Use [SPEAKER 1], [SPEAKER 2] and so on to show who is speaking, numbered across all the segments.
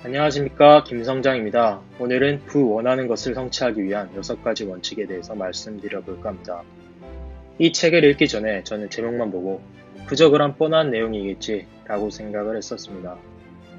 [SPEAKER 1] 안녕하십니까, 김성장입니다. 오늘은 원하는 것을 성취하기 위한 6가지 원칙에 대해서 말씀드려 볼까 합니다. 이 책을 읽기 전에 저는 제목만 보고 그저 그런 뻔한 내용이겠지 라고 생각을 했었습니다.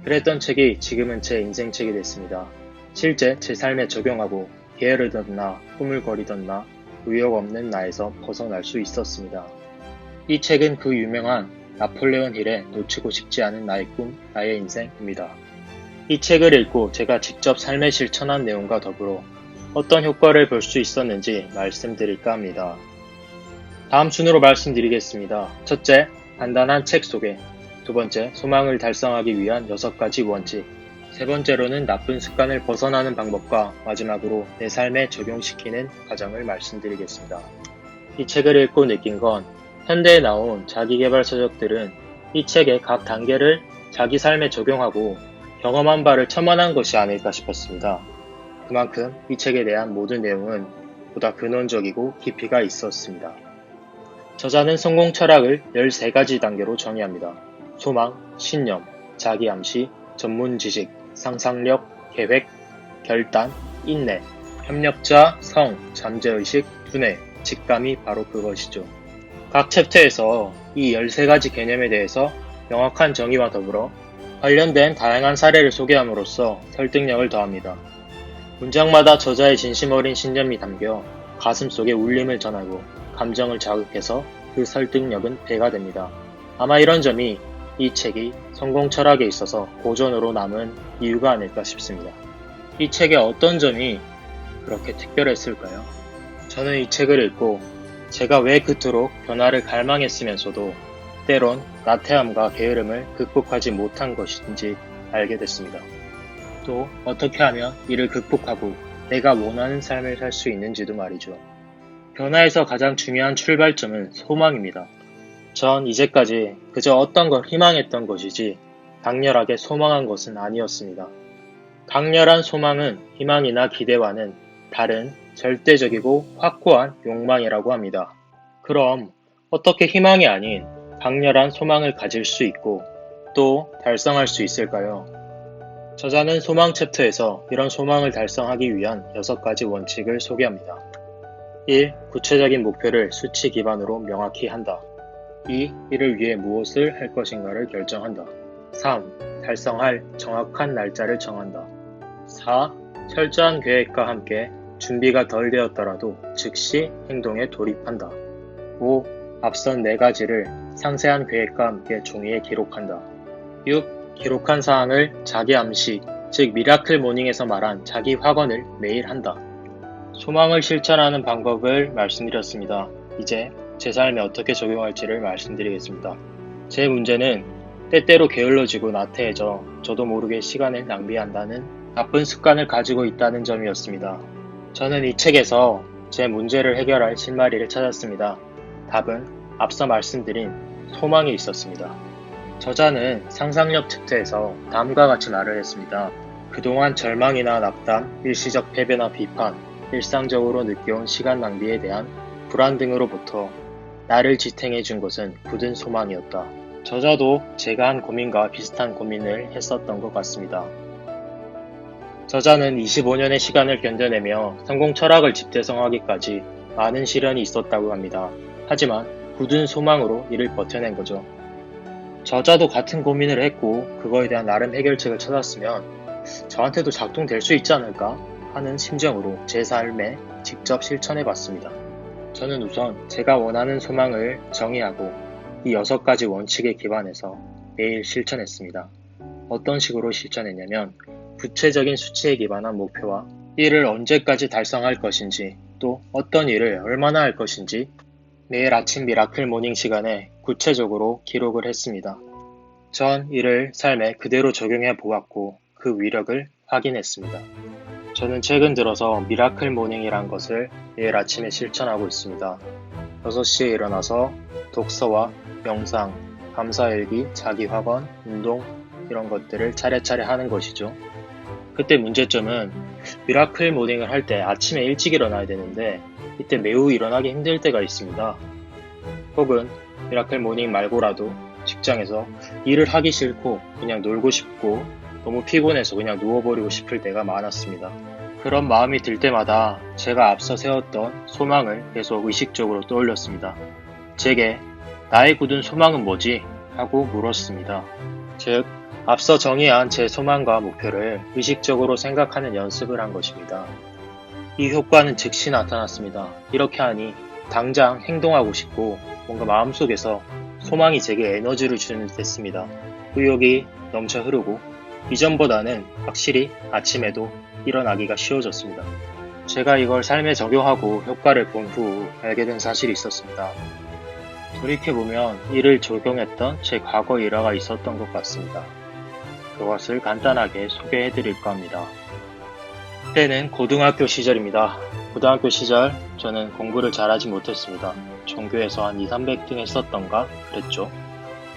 [SPEAKER 1] 그랬던 책이 지금은 제 인생책이 됐습니다. 실제 제 삶에 적용하고 게으르던 나, 꾸물거리던 나, 의욕 없는 나에서 벗어날 수 있었습니다. 이 책은 그 유명한 나폴레온 힐의 놓치고 싶지 않은 나의 꿈, 나의 인생입니다. 이 책을 읽고 제가 직접 삶에 실천한 내용과 더불어 어떤 효과를 볼 수 있었는지 말씀드릴까 합니다. 다음 순으로 말씀드리겠습니다. 첫째, 간단한 책 소개. 두 번째, 소망을 달성하기 위한 6가지 원칙. 세 번째로는 나쁜 습관을 벗어나는 방법과 마지막으로 내 삶에 적용시키는 과정을 말씀드리겠습니다. 이 책을 읽고 느낀 건 현대에 나온 자기계발 서적들은 이 책의 각 단계를 자기 삶에 적용하고 경험한 바를 첨언한 것이 아닐까 싶었습니다. 그만큼 이 책에 대한 모든 내용은 보다 근원적이고 깊이가 있었습니다. 저자는 성공 철학을 13가지 단계로 정의합니다. 소망, 신념, 자기암시, 전문 지식, 상상력, 계획, 결단, 인내, 협력자, 성, 잠재의식, 두뇌, 직감이 바로 그것이죠. 각 챕터에서 이 13가지 개념에 대해서 명확한 정의와 더불어 관련된 다양한 사례를 소개함으로써 설득력을 더합니다. 문장마다 저자의 진심 어린 신념이 담겨 가슴속에 울림을 전하고 감정을 자극해서 그 설득력은 배가 됩니다. 아마 이런 점이 이 책이 성공 철학에 있어서 고전으로 남은 이유가 아닐까 싶습니다. 이 책의 어떤 점이 그렇게 특별했을까요? 저는 이 책을 읽고 제가 왜 그토록 변화를 갈망했으면서도 때론 나태함과 게으름을 극복하지 못한 것인지 알게 됐습니다. 또 어떻게 하면 이를 극복하고 내가 원하는 삶을 살 수 있는지도 말이죠. 변화에서 가장 중요한 출발점은 소망입니다. 전 이제까지 그저 어떤 걸 희망했던 것이지 강렬하게 소망한 것은 아니었습니다. 강렬한 소망은 희망이나 기대와는 다른 절대적이고 확고한 욕망이라고 합니다. 그럼 어떻게 희망이 아닌 강렬한 소망을 가질 수 있고 또 달성할 수 있을까요? 저자는 소망 챕터에서 이런 소망을 달성하기 위한 6가지 원칙을 소개합니다. 1. 구체적인 목표를 수치 기반으로 명확히 한다. 2. 이를 위해 무엇을 할 것인가를 결정한다. 3. 달성할 정확한 날짜를 정한다. 4. 철저한 계획과 함께 준비가 덜 되었더라도 즉시 행동에 돌입한다. 5. 앞선 4가지를 상세한 계획과 함께 종이에 기록한다. 6. 기록한 사항을 자기 암시, 즉 미라클 모닝에서 말한 자기 확언을 매일 한다. 소망을 실천하는 방법을 말씀드렸습니다. 이제 제 삶에 어떻게 적용할지를 말씀드리겠습니다. 제 문제는 때때로 게을러지고 나태해져 저도 모르게 시간을 낭비한다는 나쁜 습관을 가지고 있다는 점이었습니다. 저는 이 책에서 제 문제를 해결할 실마리를 찾았습니다. 답은 앞서 말씀드린 소망이 있었습니다. 저자는 상상력 챕터에서 다음과 같이 말을 했습니다. 그동안 절망이나 낙담, 일시적 패배나 비판, 일상적으로 느껴온 시간 낭비에 대한 불안 등으로부터 나를 지탱해 준 것은 굳은 소망이었다. 저자도 제가 한 고민과 비슷한 고민을 했었던 것 같습니다. 저자는 25년의 시간을 견뎌내며 성공 철학을 집대성하기까지 많은 시련이 있었다고 합니다. 하지만 굳은 소망으로 이를 버텨낸 거죠. 저자도 같은 고민을 했고 그거에 대한 나름 해결책을 찾았으면 저한테도 작동될 수 있지 않을까 하는 심정으로 제 삶에 직접 실천해 봤습니다. 저는 우선 제가 원하는 소망을 정의하고 이 6가지 원칙에 기반해서 매일 실천했습니다. 어떤 식으로 실천했냐면 구체적인 수치에 기반한 목표와 이를 언제까지 달성할 것인지 또 어떤 일을 얼마나 할 것인지 매일 아침 미라클 모닝 시간에 구체적으로 기록을 했습니다. 전 이를 삶에 그대로 적용해 보았고 그 위력을 확인했습니다. 저는 최근 들어서 미라클 모닝이란 것을 매일 아침에 실천하고 있습니다. 6시에 일어나서 독서와 명상, 감사일기, 자기확언, 운동 이런 것들을 차례차례 하는 것이죠. 그때 문제점은 미라클 모닝을 할 때 아침에 일찍 일어나야 되는데 이때 매우 일어나기 힘들 때가 있습니다. 혹은 미라클 모닝 말고라도 직장에서 일을 하기 싫고 그냥 놀고 싶고 너무 피곤해서 그냥 누워버리고 싶을 때가 많았습니다. 그런 마음이 들 때마다 제가 앞서 세웠던 소망을 계속 의식적으로 떠올렸습니다. 제게 나의 굳은 소망은 뭐지? 하고 물었습니다. 즉, 앞서 정의한 제 소망과 목표를 의식적으로 생각하는 연습을 한 것입니다. 이 효과는 즉시 나타났습니다. 이렇게 하니 당장 행동하고 싶고 뭔가 마음속에서 소망이 제게 에너지를 주는 듯 했습니다. 의욕이 넘쳐 흐르고 이전보다는 확실히 아침에도 일어나기가 쉬워졌습니다. 제가 이걸 삶에 적용하고 효과를 본 후 알게 된 사실이 있었습니다. 돌이켜보면 이를 적용했던 제 과거 일화가 있었던 것 같습니다. 그것을 간단하게 소개해드릴까 합니다. 그때는 고등학교 시절입니다. 고등학교 시절 저는 공부를 잘하지 못했습니다. 전교에서 한 2, 300등 했었던가 그랬죠.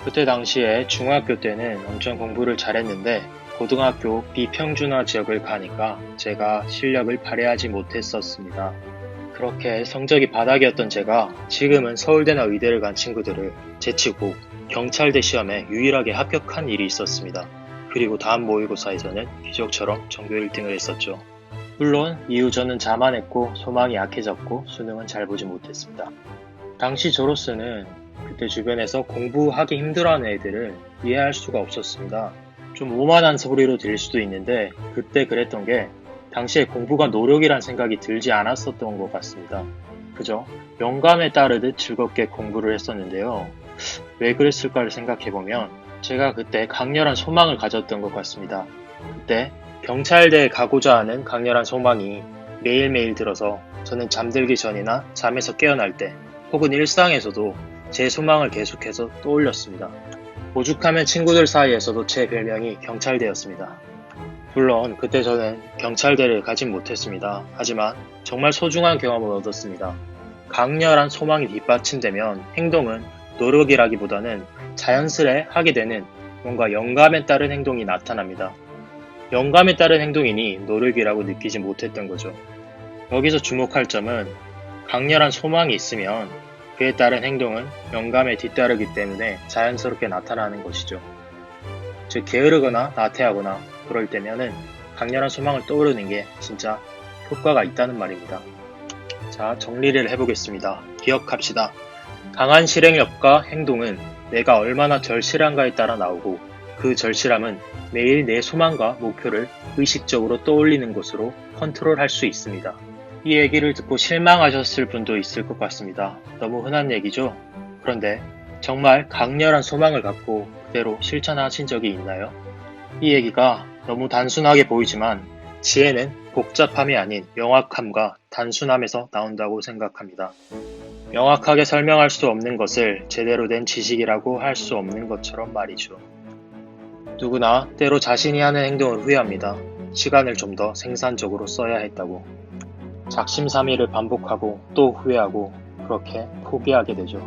[SPEAKER 1] 그때 당시에 중학교 때는 엄청 공부를 잘했는데 고등학교 비평준화 지역을 가니까 제가 실력을 발휘하지 못했었습니다. 그렇게 성적이 바닥이었던 제가 지금은 서울대나 의대를 간 친구들을 제치고 경찰대 시험에 유일하게 합격한 일이 있었습니다. 그리고 다음 모의고사에서는 기적처럼 전교 1등을 했었죠. 물론 이후 저는 자만했고 소망이 약해졌고 수능은 잘 보지 못했습니다. 당시 저로서는 그때 주변에서 공부하기 힘들어하는 애들을 이해할 수가 없었습니다. 좀 오만한 소리로 들릴 수도 있는데 그때 그랬던 게 당시에 공부가 노력이란 생각이 들지 않았었던 것 같습니다. 그저 영감에 따르듯 즐겁게 공부를 했었는데요. 왜 그랬을까를 생각해보면 제가 그때 강렬한 소망을 가졌던 것 같습니다. 그때 경찰대에 가고자 하는 강렬한 소망이 매일매일 들어서 저는 잠들기 전이나 잠에서 깨어날 때 혹은 일상에서도 제 소망을 계속해서 떠올렸습니다. 오죽하면 친구들 사이에서도 제 별명이 경찰대였습니다. 물론 그때 저는 경찰대를 가진 못했습니다. 하지만 정말 소중한 경험을 얻었습니다. 강렬한 소망이 뒷받침되면 행동은 노력이라기보다는 자연스레 하게 되는 뭔가 영감에 따른 행동이 나타납니다. 영감에 따른 행동이니 노력이라고 느끼지 못했던 거죠. 여기서 주목할 점은 강렬한 소망이 있으면 그에 따른 행동은 영감에 뒤따르기 때문에 자연스럽게 나타나는 것이죠. 즉 게으르거나 나태하거나 그럴 때면은 강렬한 소망을 떠오르는 게 진짜 효과가 있다는 말입니다. 자, 정리를 해보겠습니다. 기억합시다. 강한 실행력과 행동은 내가 얼마나 절실한가에 따라 나오고 그 절실함은 매일 내 소망과 목표를 의식적으로 떠올리는 것으로 컨트롤할 수 있습니다. 이 얘기를 듣고 실망하셨을 분도 있을 것 같습니다. 너무 흔한 얘기죠? 그런데 정말 강렬한 소망을 갖고 그대로 실천하신 적이 있나요? 이 얘기가 너무 단순하게 보이지만 지혜는 복잡함이 아닌 명확함과 단순함에서 나온다고 생각합니다. 명확하게 설명할 수 없는 것을 제대로 된 지식이라고 할 수 없는 것처럼 말이죠. 누구나 때로 자신이 하는 행동을 후회합니다. 시간을 좀 더 생산적으로 써야 했다고. 작심삼일을 반복하고 또 후회하고 그렇게 포기하게 되죠.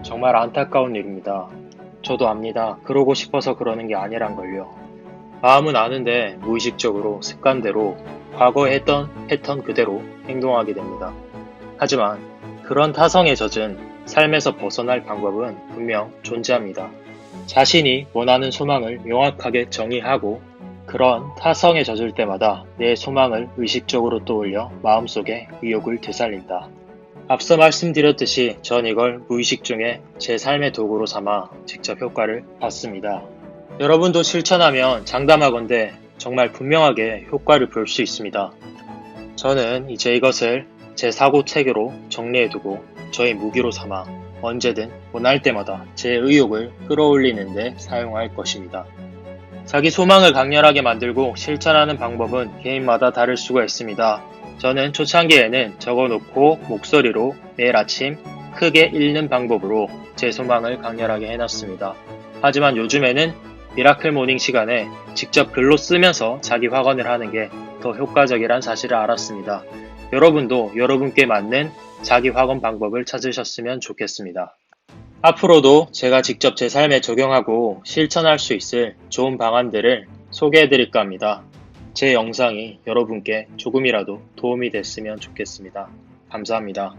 [SPEAKER 1] 정말 안타까운 일입니다. 저도 압니다. 그러고 싶어서 그러는 게 아니란걸요. 마음은 아는데 무의식적으로 습관대로 과거에 했던 패턴 그대로 행동하게 됩니다. 하지만 그런 타성에 젖은 삶에서 벗어날 방법은 분명 존재합니다. 자신이 원하는 소망을 명확하게 정의하고 그런 타성에 젖을 때마다 내 소망을 의식적으로 떠올려 마음속에 의욕을 되살린다. 앞서 말씀드렸듯이 전 이걸 무의식 중에 제 삶의 도구로 삼아 직접 효과를 봤습니다. 여러분도 실천하면 장담하건대 정말 분명하게 효과를 볼 수 있습니다. 저는 이제 이것을 제 사고체계로 정리해두고 저의 무기로 삼아 언제든 원할 때마다 제 의욕을 끌어올리는 데 사용할 것입니다. 자기 소망을 강렬하게 만들고 실천하는 방법은 개인마다 다를 수가 있습니다. 저는 초창기에는 적어놓고 목소리로 매일 아침 크게 읽는 방법으로 제 소망을 강렬하게 해놨습니다. 하지만 요즘에는 미라클 모닝 시간에 직접 글로 쓰면서 자기 확언을 하는 게 더 효과적이란 사실을 알았습니다. 여러분도 여러분께 맞는 자기 확언 방법을 찾으셨으면 좋겠습니다. 앞으로도 제가 직접 제 삶에 적용하고 실천할 수 있을 좋은 방안들을 소개해드릴까 합니다. 제 영상이 여러분께 조금이라도 도움이 됐으면 좋겠습니다. 감사합니다.